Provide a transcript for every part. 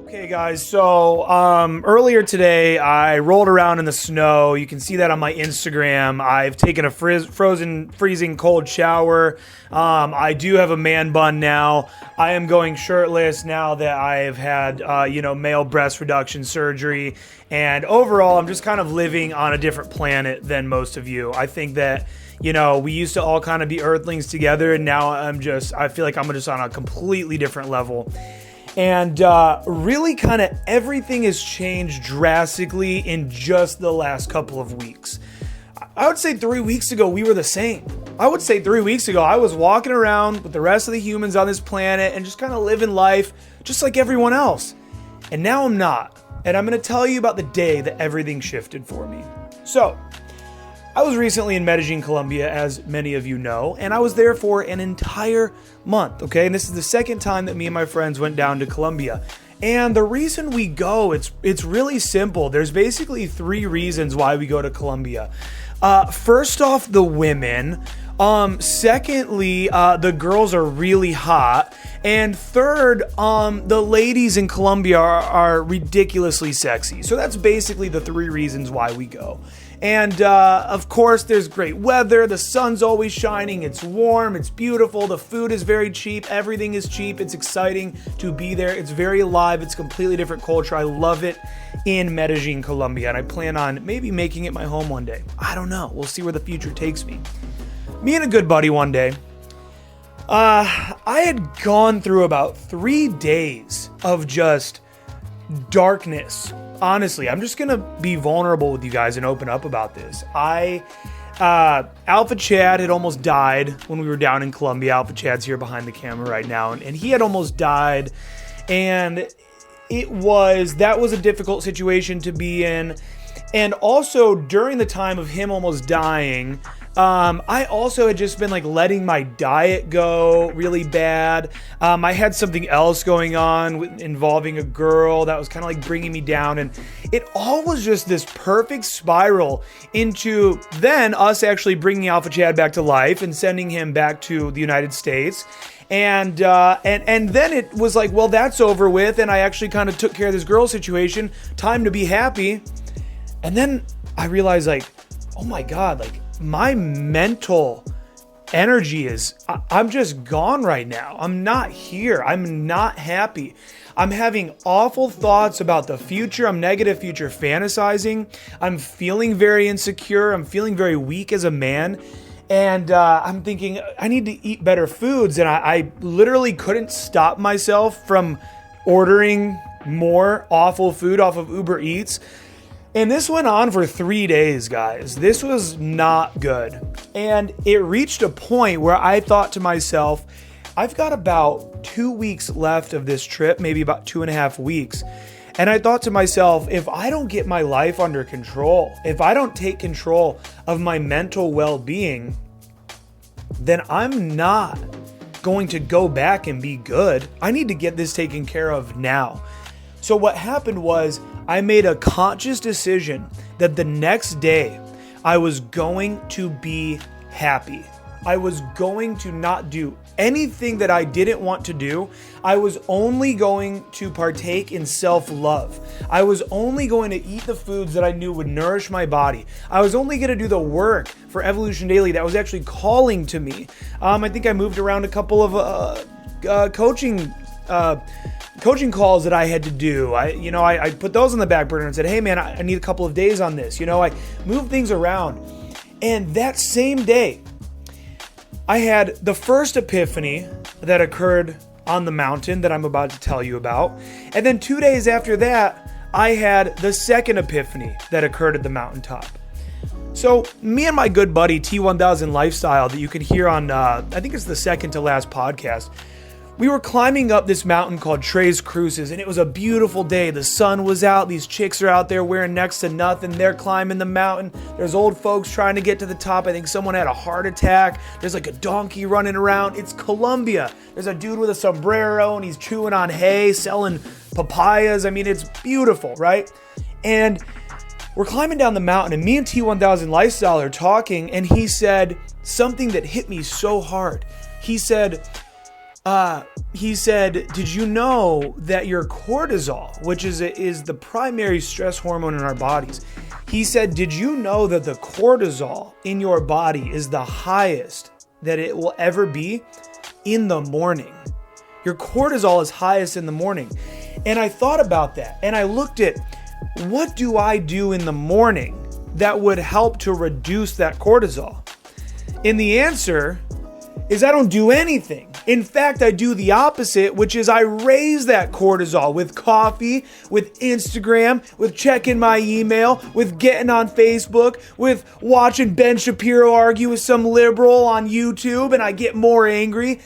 Okay guys, so earlier today I rolled around in the snow. You can see that on my Instagram. I've taken a freezing cold shower. I do have a man bun now. I am going shirtless now that I've had male breast reduction surgery, and overall I'm just kind of living on a different planet than most of you. I think that we used to all kind of be earthlings together, and now I feel like I'm just on a completely different level. And really kind of everything has changed drastically in just the last couple of weeks. I would say 3 weeks ago, we were the same. I would say 3 weeks ago, I was walking around with the rest of the humans on this planet and just kind of living life just like everyone else. And now I'm not. And I'm going to tell you about the day that everything shifted for me. So, I was recently in Medellin, Colombia, as many of you know, and I was there for an entire month, okay? And this is the second time that me and my friends went down to Colombia. And the reason we go, it's really simple. There's basically 3 reasons why we go to Colombia. First off, the women. Secondly, the girls are really hot. And third, the ladies in Colombia are ridiculously sexy. So that's basically the 3 reasons why we go. And of course, there's great weather. The sun's always shining. It's warm. It's beautiful. The food is very cheap. Everything is cheap. It's exciting to be there. It's very alive. It's a completely different culture. I love it in Medellin, Colombia. And I plan on maybe making it my home one day. I don't know. We'll see where the future takes me. Me and a good buddy one day, I had gone through about 3 days of just darkness. Honestly, I'm just going to be vulnerable with you guys and open up about this. Alpha Chad had almost died when we were down in Colombia. Alpha Chad's here behind the camera right now, and he had almost died, and that was a difficult situation to be in. And also, during the time of him almost dying, I also had just been letting my diet go really bad. I had something else going on involving a girl that was kind of bringing me down. And it all was just this perfect spiral into then us actually bringing Alpha Chad back to life and sending him back to the United States. And then it was well, that's over with. And I actually kind of took care of this girl situation. Time to be happy. And then I realized oh my God, my mental energy I'm just gone right now. I'm not here. I'm not happy. I'm having awful thoughts about the future. I'm negative future fantasizing. I'm feeling very insecure. I'm feeling very weak as a man. And I'm thinking I need to eat better foods. And I literally couldn't stop myself from ordering more awful food off of Uber Eats. And this went on for 3 days, guys. This was not good. And it reached a point where I thought to myself, I've got about 2 weeks left of this trip, maybe about 2.5 weeks. And I thought to myself, if I don't get my life under control, if I don't take control of my mental well-being, then I'm not going to go back and be good. I need to get this taken care of now. So what happened was I made a conscious decision that the next day I was going to be happy. I was going to not do anything that I didn't want to do. I was only going to partake in self-love. I was only going to eat the foods that I knew would nourish my body. I was only going to do the work for Evolution Daily that was actually calling to me. I think I moved around a couple of coaching calls that I had to do. I put those on the back burner and said, hey man, I need a couple of days on this. I moved things around. And that same day, I had the first epiphany that occurred on the mountain that I'm about to tell you about. And then 2 days after that, I had the second epiphany that occurred at the Mountaintop. So me and my good buddy T1000 Lifestyle that you can hear on, I think it's the second to last podcast, we were climbing up this mountain called Tres Cruces, and it was a beautiful day. The sun was out. These chicks are out there wearing next to nothing. They're climbing the mountain. There's old folks trying to get to the top. I think someone had a heart attack. There's a donkey running around. It's Colombia. There's a dude with a sombrero, and he's chewing on hay, selling papayas. I mean, it's beautiful, right? And we're climbing down the mountain, and me and T1000 Lifestyle are talking, and he said something that hit me so hard. He said, he said, did you know that your cortisol, which is the primary stress hormone in our bodies, he said, did you know that the cortisol in your body is the highest that it will ever be in the morning? Your cortisol is highest in the morning. And I thought about that, and I looked at, what do I do in the morning that would help to reduce that cortisol? And the answer is I don't do anything. In fact, I do the opposite, which is I raise that cortisol with coffee, with Instagram, with checking my email, with getting on Facebook, with watching Ben Shapiro argue with some liberal on YouTube, and I get more angry.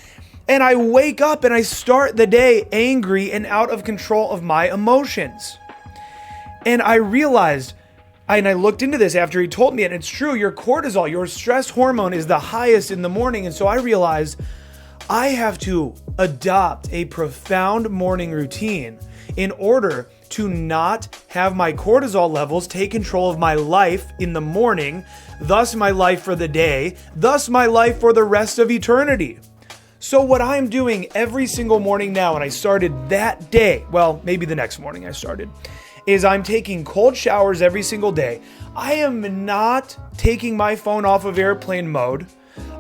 And I wake up and I start the day angry and out of control of my emotions. And I realized, and I looked into this after he told me, and it's true, your cortisol, your stress hormone is the highest in the morning. And so I realized I have to adopt a profound morning routine in order to not have my cortisol levels take control of my life in the morning, thus my life for the day, thus my life for the rest of eternity. So what I'm doing every single morning now, and I started that day, well, maybe the next morning I started, is I'm taking cold showers every single day. I am not taking my phone off of airplane mode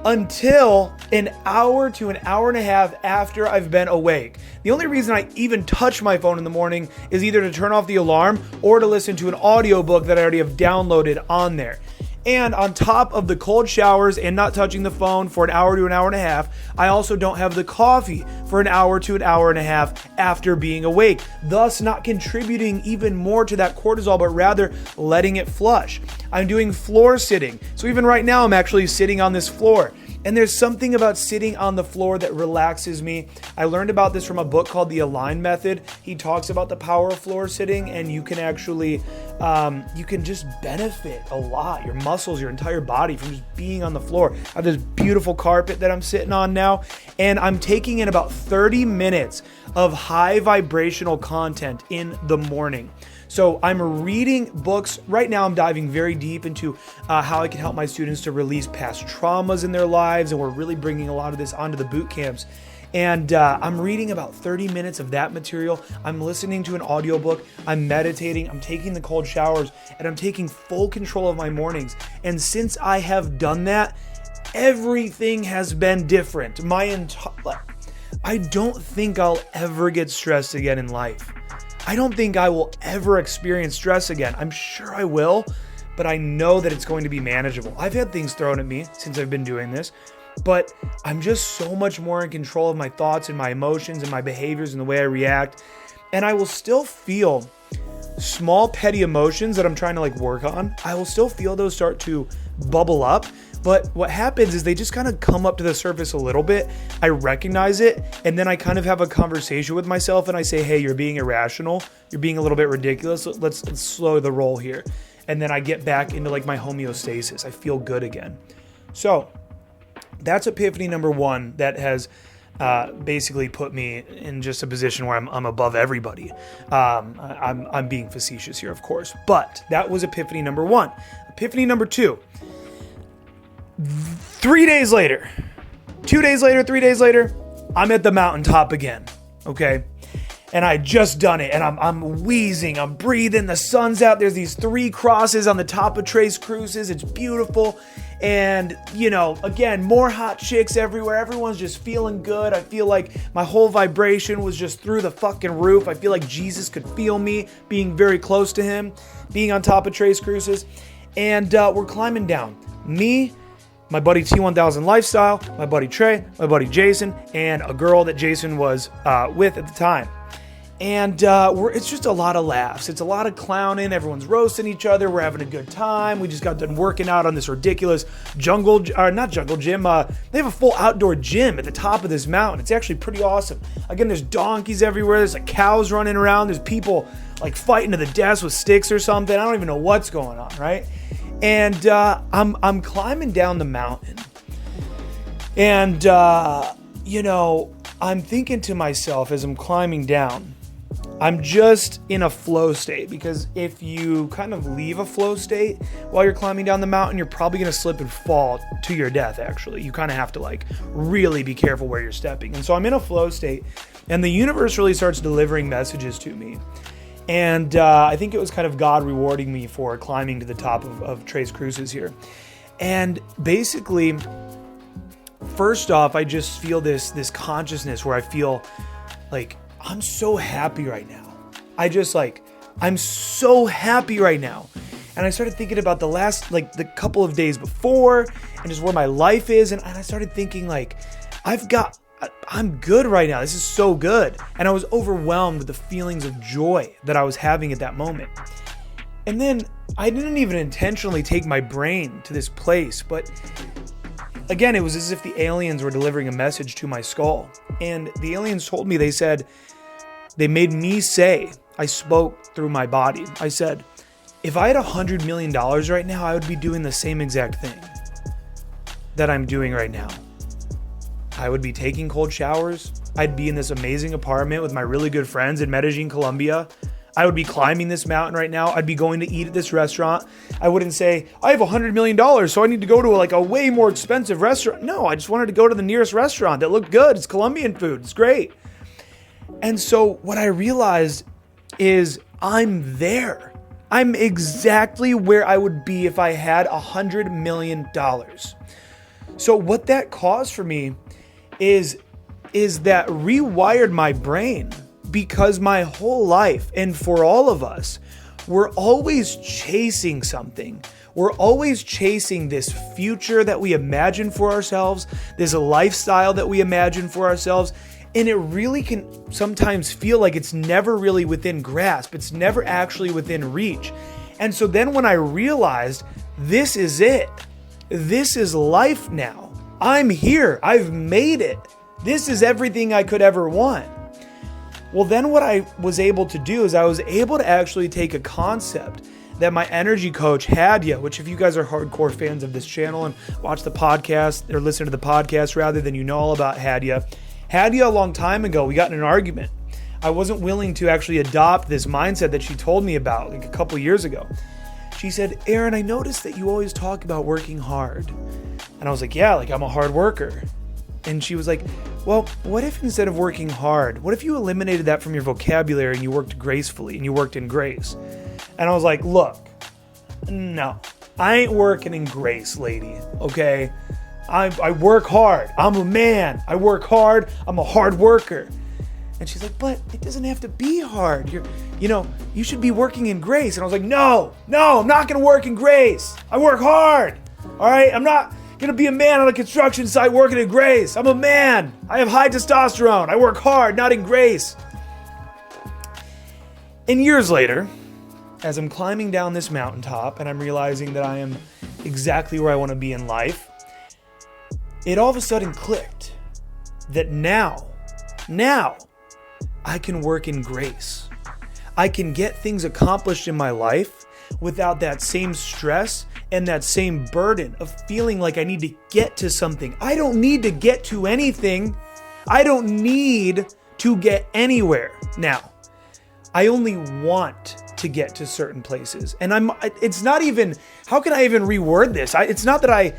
until an hour to an hour and a half after I've been awake. The only reason I even touch my phone in the morning is either to turn off the alarm or to listen to an audiobook that I already have downloaded on there. And on top of the cold showers and not touching the phone for an hour to an hour and a half, I also don't have the coffee for an hour to an hour and a half after being awake, thus not contributing even more to that cortisol, but rather letting it flush. I'm doing floor sitting. So even right now, I'm actually sitting on this floor. And there's something about sitting on the floor that relaxes me. I learned about this from a book called The Align Method. He talks about the power of floor sitting, and you can actually, you can just benefit a lot, your muscles, your entire body, from just being on the floor. I have this beautiful carpet that I'm sitting on now, and I'm taking in about 30 minutes of high vibrational content in the morning. So I'm reading books. Right now I'm diving very deep into how I can help my students to release past traumas in their lives, and we're really bringing a lot of this onto the boot camps. And I'm reading about 30 minutes of that material. I'm listening to an audiobook. I'm meditating. I'm taking the cold showers, and I'm taking full control of my mornings. And since I have done that, everything has been different. I don't think I'll ever get stressed again in life. I don't think I will ever experience stress again. I'm sure I will, but I know that it's going to be manageable. I've had things thrown at me since I've been doing this, but I'm just so much more in control of my thoughts and my emotions and my behaviors and the way I react. And I will still feel small petty emotions that I'm trying to work on. I will still feel those start to bubble up. But what happens is they just kind of come up to the surface a little bit. I recognize it, and then I kind of have a conversation with myself, and I say, hey, you're being irrational. You're being a little bit ridiculous. Let's slow the roll here. And then I get back into my homeostasis. I feel good again. So that's epiphany number one that has basically put me in just a position where I'm above everybody. I'm being facetious here, of course. But that was epiphany number one. Epiphany number two. 3 days later, 2 days later, 3 days later, I'm at the mountaintop again, okay? And I just done it, and I'm wheezing, I'm breathing, the sun's out, there's these 3 crosses on the top of Tres Cruces, it's beautiful, and, again, more hot chicks everywhere, everyone's just feeling good. I feel like my whole vibration was just through the fucking roof. I feel like Jesus could feel me being very close to him, being on top of Tres Cruces, and we're climbing down. Me, my buddy T1000 Lifestyle, my buddy Trey, my buddy Jason, and a girl that Jason was with at the time. And it's just a lot of laughs. It's a lot of clowning. Everyone's roasting each other. We're having a good time. We just got done working out on this ridiculous not jungle gym. They have a full outdoor gym at the top of this mountain. It's actually pretty awesome. Again, there's donkeys everywhere. There's cows running around. There's people fighting to the death with sticks or something. I don't even know what's going on, right? And I'm climbing down the mountain, and I'm thinking to myself as I'm climbing down, I'm just in a flow state, because if you kind of leave a flow state while you're climbing down the mountain, you're probably going to slip and fall to your death, actually. You kind of have to like really be careful where you're stepping. And so I'm in a flow state, and the universe really starts delivering messages to me. And I think it was kind of God rewarding me for climbing to the top of Tres Cruces here. And basically, first off, I just feel this consciousness where I feel like I'm so happy right now. I'm so happy right now. And I started thinking about the couple of days before and just where my life is. And I started thinking like, I'm good right now. This is so good. And I was overwhelmed with the feelings of joy that I was having at that moment. And then I didn't even intentionally take my brain to this place, but again, it was as if the aliens were delivering a message to my skull. And the aliens told me, they made me say, I spoke through my body. I said, if I had $100 million right now, I would be doing the same exact thing that I'm doing right now. I would be taking cold showers. I'd be in this amazing apartment with my really good friends in Medellin, Colombia. I would be climbing this mountain right now. I'd be going to eat at this restaurant. I wouldn't say, I have $100 million, so I need to go to like a way more expensive restaurant. No, I just wanted to go to the nearest restaurant that looked good. It's Colombian food. It's great. And so what I realized is I'm there. I'm exactly where I would be if I had $100 million. So what that caused for me is that rewired my brain, because my whole life, and for all of us, we're always chasing something. We're always chasing this future that we imagine for ourselves, this lifestyle that we imagine for ourselves. And it really can sometimes feel like it's never really within grasp. It's never actually within reach. And so then when I realized this is it, this is life now. I'm here. I've made it. This is everything I could ever want. Well, then what I was able to do is I was able to actually take a concept that my energy coach, Hadia, which if you guys are hardcore fans of this channel and watch the podcast or listen to the podcast rather, than you know all about Hadia, a long time ago, we got in an argument. I wasn't willing to actually adopt this mindset that she told me about like a couple years ago. She said, Aaron, I noticed that you always talk about working hard. And I was like, yeah, like I'm a hard worker. And she was like, well, what if instead of working hard, what if you eliminated that from your vocabulary and you worked gracefully and you worked in grace? And I was like, look, no, I ain't working in grace, lady, okay? I work hard. I'm a man. I work hard. I'm a hard worker. And she's like, but it doesn't have to be hard. You should be working in grace. And I was like, no, I'm not going to work in grace. I work hard. All right. I'm not going to be a man on a construction site working in grace. I'm a man. I have high testosterone. I work hard, not in grace. And years later, as I'm climbing down this mountaintop and I'm realizing that I am exactly where I want to be in life, it all of a sudden clicked that now I can work in grace. I can get things accomplished in my life without that same stress and that same burden of feeling like I need to get to something. I don't need to get to anything. I don't need to get anywhere now. I only want to get to certain places. And it's not even, how can I even reword this? It's not that I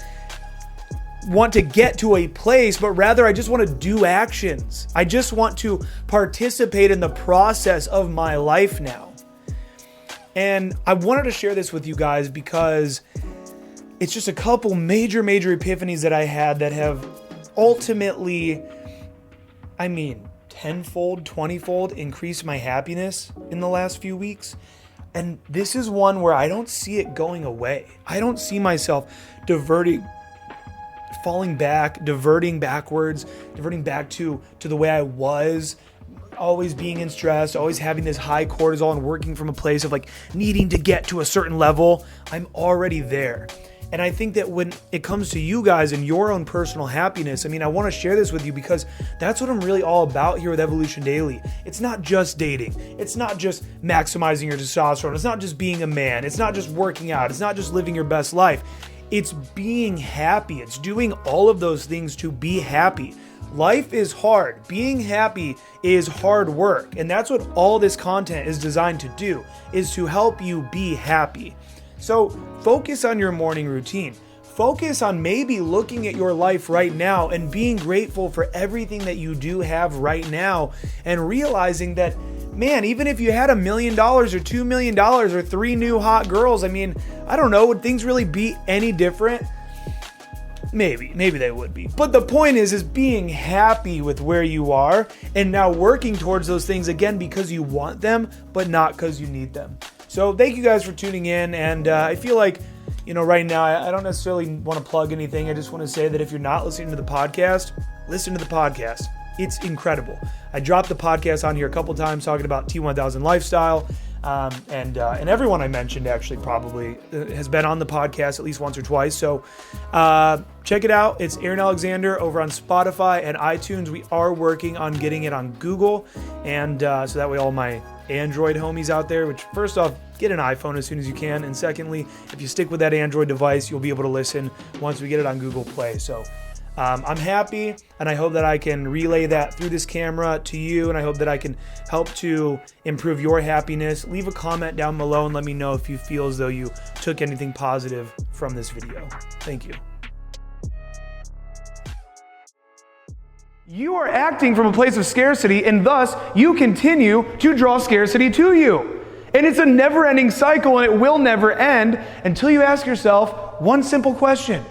want to get to a place, but rather I just want to do actions. I just want to participate in the process of my life now. And I wanted to share this with you guys because it's just a couple major epiphanies that I had that have ultimately, tenfold, 20-fold increased my happiness in the last few weeks. And this is one where I don't see it going away. I don't see myself falling back, diverting back to the way I was, always being in stress, always having this high cortisol and working from a place of like needing to get to a certain level. I'm already there. And I think that when it comes to you guys and your own personal happiness, I want to share this with you because that's what I'm really all about here with Evolution Daily. It's not just dating. It's not just maximizing your testosterone. It's not just being a man. It's not just working out. It's not just living your best life. It's being happy. It's doing all of those things to be happy. Life is hard. Being happy is hard work. And that's what all this content is designed to do, is to help you be happy. So focus on your morning routine. Focus on maybe looking at your life right now and being grateful for everything that you do have right now, and realizing that, man, even if you had $1 million or $2 million or 3 new hot girls, I mean, I don't know, would things really be any different? Maybe they would be. But the point is being happy with where you are and now working towards those things again because you want them, but not because you need them. So thank you guys for tuning in. And I feel like, right now, I don't necessarily want to plug anything. I just want to say that if you're not listening to the podcast, listen to the podcast. It's incredible. I dropped the podcast on here a couple times talking about T1000 lifestyle. And everyone I mentioned actually probably has been on the podcast at least once or twice. So check it out. It's Aaron Alexander over on Spotify and iTunes. We are working on getting it on Google. And so that way all my Android homies out there, which first off, get an iPhone as soon as you can. And secondly, if you stick with that Android device, you'll be able to listen once we get it on Google Play. So I'm happy, and I hope that I can relay that through this camera to you, and I hope that I can help to improve your happiness. Leave a comment down below and let me know if you feel as though you took anything positive from this video. Thank you. You are acting from a place of scarcity, and thus you continue to draw scarcity to you. And it's a never-ending cycle, and it will never end until you ask yourself one simple question.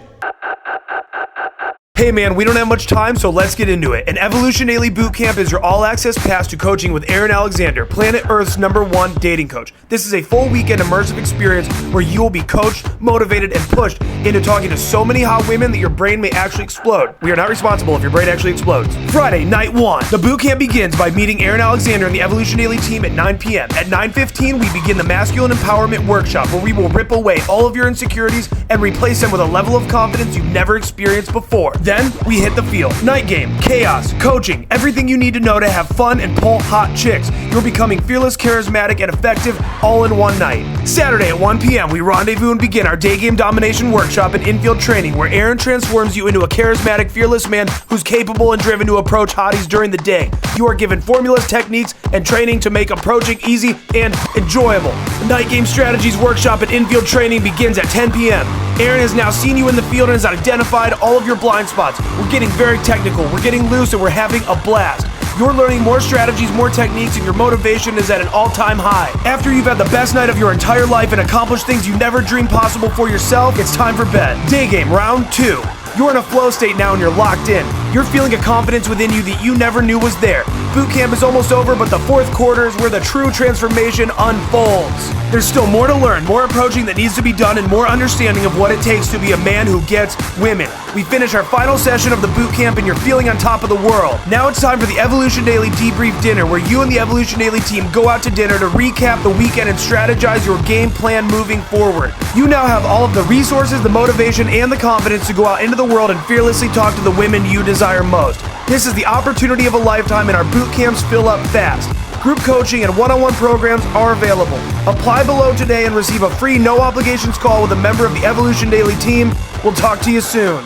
Hey man, we don't have much time, so let's get into it. An Evolution Daily Bootcamp is your all-access pass to coaching with Aaron Alexander, planet Earth's #1 dating coach. This is a full weekend immersive experience where you will be coached, motivated, and pushed into talking to so many hot women that your brain may actually explode. We are not responsible if your brain actually explodes. Friday, night 1. The bootcamp begins by meeting Aaron Alexander and the Evolution Daily team at 9 p.m. At 9:15, we begin the Masculine Empowerment Workshop, where we will rip away all of your insecurities and replace them with a level of confidence you've never experienced before. Then we hit the field. Night game, chaos, coaching, everything you need to know to have fun and pull hot chicks. You're becoming fearless, charismatic, and effective all in one night. Saturday at 1 p.m., we rendezvous and begin our day game domination workshop and infield training, where Aaron transforms you into a charismatic, fearless man who's capable and driven to approach hotties during the day. You are given formulas, techniques, and training to make approaching easy and enjoyable. The night game strategies workshop and infield training begins at 10 p.m. Aaron has now seen you in the field and has identified all of your blind spots. We're getting very technical, we're getting loose, and we're having a blast. You're learning more strategies, more techniques, and your motivation is at an all-time high. After you've had the best night of your entire life and accomplished things you never dreamed possible for yourself, it's time for bed. Day game, round 2. You're in a flow state now and you're locked in. You're feeling a confidence within you that you never knew was there. Boot camp is almost over, but the fourth quarter is where the true transformation unfolds. There's still more to learn, more approaching that needs to be done, and more understanding of what it takes to be a man who gets women. We finish our final session of the boot camp and you're feeling on top of the world. Now it's time for the Evolution Daily Debrief Dinner, where you and the Evolution Daily team go out to dinner to recap the weekend and strategize your game plan moving forward. You now have all of the resources, the motivation, and the confidence to go out into the world and fearlessly talk to the women you desire most. This is the opportunity of a lifetime, and our boot camps fill up fast. Group coaching and one-on-one programs are available. Apply below today and receive a free no obligations call with a member of the Evolution Daily team. We'll talk to you soon.